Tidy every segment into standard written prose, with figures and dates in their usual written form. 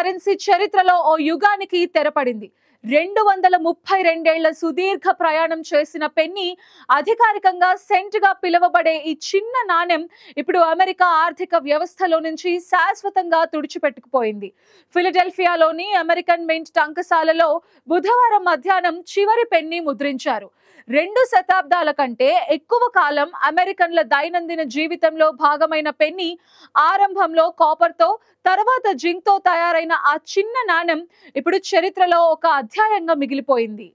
Currency చరిత్రలో ఓ యుగానికి తెరపడింది. 232 సుదీర్ఘ ప్రయాణం చేసిన పెన్నీ అధికారికంగా సెంట్ గా పిలువబడే ఈ చిన్న నాణెం ఇప్పుడు అమెరికా ఆర్థిక వ్యవస్థలో నుంచి శాశ్వతంగా తుడిచిపెట్టుకుపోయింది. ఫిలడెల్ఫియాలోని అమెరికన్ మింట్ టంకసాలలో బుధవారం మధ్యాహ్నం చివరి పెన్నీ ముద్రించారు. 2 శతాబ్దాల కంటే ఎక్కువ కాలం అమెరికన్ల దైనందిన జీవితంలో భాగమైన పెన్నీ ఆరంభంలో కాపర్తో, తర్వాత జింక్తో తయారైన ఆ చిన్న నాణెం ఇప్పుడు చరిత్రలో ఒక అధ్యాయంగా మిగిలిపోయింది.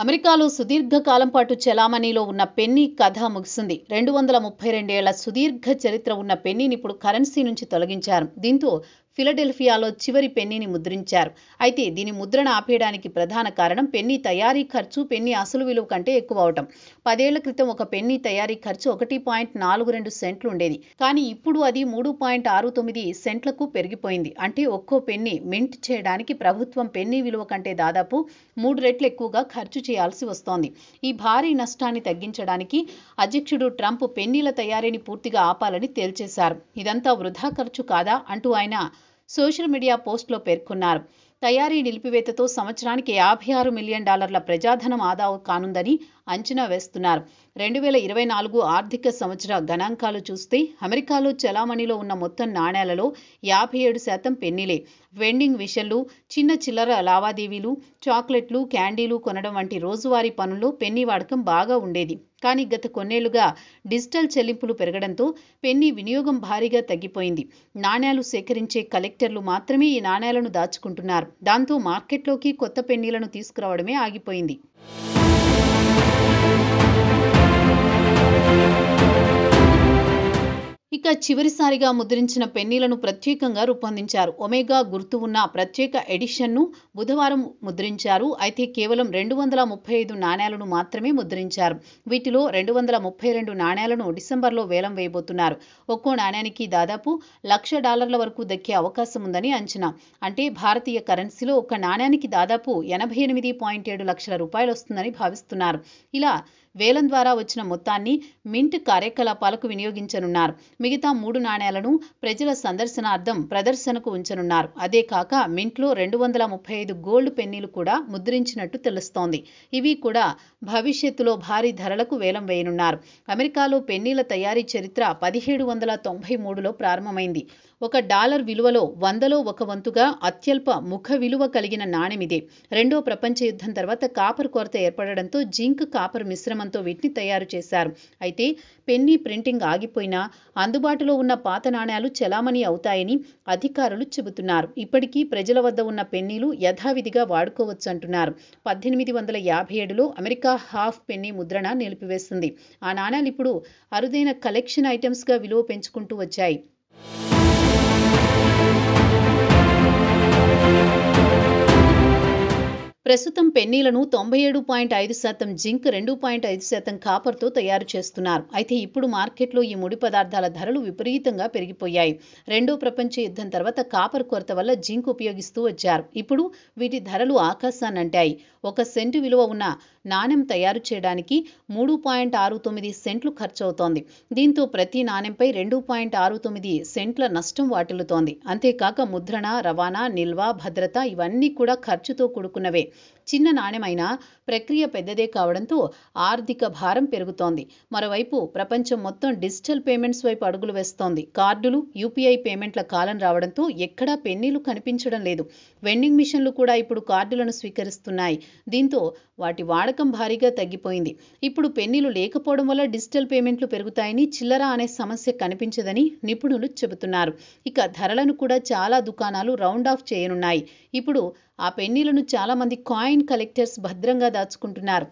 అమెరికాలో సుదీర్ఘకాలం పాటు చెలామణిలో ఉన్న పెన్నీ కథ ముగిసింది. 232 ఏళ్ల సుదీర్ఘ చరిత్ర ఉన్న పెన్నీని ఇప్పుడు కరెన్సీ నుంచి తొలగించారు. దీంతో ఫిలడెల్ఫియాలో చివరి పెన్నీని ముద్రించారు. అయితే దీని ముద్రణ ఆపేయడానికి ప్రధాన కారణం పెన్నీ తయారీ ఖర్చు పెన్నీ అసలు విలువ కంటే ఎక్కువ అవటం. 10 ఏళ్ల క్రితం ఒక పెన్నీ తయారీ ఖర్చు 1.42 సెంట్లు ఉండేది. కానీ ఇప్పుడు అది 3.69 సెంట్లకు పెరిగిపోయింది. అంటే ఒక్కో పెన్నీ మింట్ చేయడానికి ప్రభుత్వం పెన్నీ విలువ కంటే దాదాపు 3 రెట్లు ఎక్కువగా ఖర్చు చేయాల్సి వస్తోంది. ఈ భారీ నష్టాన్ని తగ్గించడానికి అధ్యక్షుడు ట్రంప్ పెన్నీల తయారీని పూర్తిగా ఆపాలని తేల్చేశారు. ఇదంతా వృధా ఖర్చు కాదా అంటూ ఆయన సోషల్ మీడియా పోస్ట్లో పేర్కొన్నారు. తయారీ నిలిపివేతతో సంవత్సరానికి $56 మిలియన్ ప్రజాధనం ఆదా కానుందని అంచనా వేస్తున్నారు. 2024 ఆర్థిక సంవత్సర గణాంకాలు చూస్తే అమెరికాలో చెలామణిలో ఉన్న మొత్తం నాణేలలో 57% పెన్నీలే. వెండింగ్ విషన్లు, చిన్న చిల్లర లావాదేవీలు, చాక్లెట్లు, క్యాండీలు కొనడం వంటి రోజువారీ పనుల్లో పెన్నీ వాడకం బాగా ఉండేది. కానీ గత కొన్నేళ్లుగా డిజిటల్ చెల్లింపులు పెరగడంతో పెన్నీ వినియోగం భారీగా తగ్గిపోయింది. నాణేలు సేకరించే కలెక్టర్లు మాత్రమే ఈ నాణేలను దాచుకుంటున్నారు. దాంతో మార్కెట్లోకి కొత్త పెన్నీలను తీసుకురావడమే ఆగిపోయింది. ఇక చివరిసారిగా ముద్రించిన పెన్నీలను ప్రత్యేకంగా రూపొందించారు. ఒమేగా గుర్తు ఉన్న ప్రత్యేక ఎడిషన్ను బుధవారం ముద్రించారు. అయితే కేవలం 235 నాణేలను మాత్రమే ముద్రించారు. వీటిలో 232 నాణేలను డిసెంబర్లో వేలం వేయబోతున్నారు. ఒక్కో నాణేనికి దాదాపు $1,00,000 వరకు దక్కే అవకాశం ఉందని అంచనా. అంటే భారతీయ కరెన్సీలో ఒక నాణేనికి దాదాపు 88.7 లక్షల రూపాయలు వస్తుందని భావిస్తున్నారు. ఇలా వేలం ద్వారా వచ్చిన మొత్తాన్ని మింట్ కార్యకలాపాలకు వినియోగించనున్నారు. మిగతా 3 నాణేలను ప్రజల సందర్శనార్థం ప్రదర్శనకు ఉంచనున్నారు. అదే కాక మింట్లో 235 గోల్డ్ పెన్నీలు కూడా ముద్రించినట్టు తెలుస్తోంది. ఇవి కూడా భవిష్యత్తులో భారీ ధరలకు వేలం వేయనున్నారు. అమెరికాలో పెన్నీల తయారీ చరిత్ర 1793లో ప్రారంభమైంది. $1 విలువలో 100లో 1 వంతుగా అత్యల్ప ముఖ విలువ కలిగిన నాణెమిదే. రెండో ప్రపంచ యుద్ధం తర్వాత కాపర్ కొరత ఏర్పడడంతో జింక్ కాపర్ మిశ్రమంతో వీటిని తయారు చేశారు. అయితే పెన్నీ ప్రింటింగ్ ఆగిపోయినా అందుబాటులో ఉన్న పాత నాణేలు చెలామణి అవుతాయని అధికారులు చెబుతున్నారు. ఇప్పటికీ ప్రజల వద్ద ఉన్న పెన్నీలు యథావిధిగా వాడుకోవచ్చంటున్నారు. 1857లో అమెరికా హాఫ్ పెన్నీ ముద్రణ నిలిపివేస్తుంది. ఆ నాణేలు ఇప్పుడు అరుదైన కలెక్షన్ ఐటమ్స్గా విలువ పెంచుకుంటూ వచ్చాయి. ప్రస్తుతం పెన్నీలను 97.5% జింక్, 2.5% కాపర్తో తయారు చేస్తున్నారు. అయితే ఇప్పుడు మార్కెట్లో ఈ ముడి పదార్థాల ధరలు విపరీతంగా పెరిగిపోయాయి. రెండో ప్రపంచ యుద్ధం తర్వాత కాపర్ కొరత వల్ల జింక్ ఉపయోగిస్తూ వచ్చారు. ఇప్పుడు వీటి ధరలు ఆకాశాన్నంటాయి. 1 సెంటు విలువ ఉన్న నాణెం తయారు చేయడానికి 3.69 సెంట్లు ఖర్చవుతోంది. దీంతో ప్రతి నాణెంపై 2.69 సెంట్ల నష్టం వాటిల్లుతోంది. అంతేకాక ముద్రణ, రవాణా, నిల్వ, భద్రత ఇవన్నీ కూడా ఖర్చుతో కూడుకున్నవే. చిన్న నాణెమైనా ప్రక్రియ పెద్దదే కావడంతో ఆర్థిక భారం పెరుగుతోంది. మరోవైపు ప్రపంచం మొత్తం డిజిటల్ పేమెంట్స్ వైపు అడుగులు వేస్తోంది. కార్డులు, యూపీఐ పేమెంట్ల కాలం రావడంతో ఎక్కడా పెన్నీలు కనిపించడం లేదు. వెండింగ్ మిషన్లు కూడా ఇప్పుడు కార్డులను స్వీకరిస్తున్నాయి. దీంతో వాటి వాడకం భారీగా తగ్గిపోయింది. ఇప్పుడు పెన్నీలు లేకపోవడం వల్ల డిజిటల్ పేమెంట్లు పెరుగుతాయని, చిల్లర అనే సమస్య కనిపించదని నిపుణులు చెబుతున్నారు. ఇక ధరలను కూడా చాలా దుకాణాలు రౌండ్ ఆఫ్ చేయనున్నాయి. ఇప్పుడు ఆ పెన్నీలను చాలా మంది కాయిన్ కలెక్టర్స్ భద్రంగా దాచుకుంటున్నారు.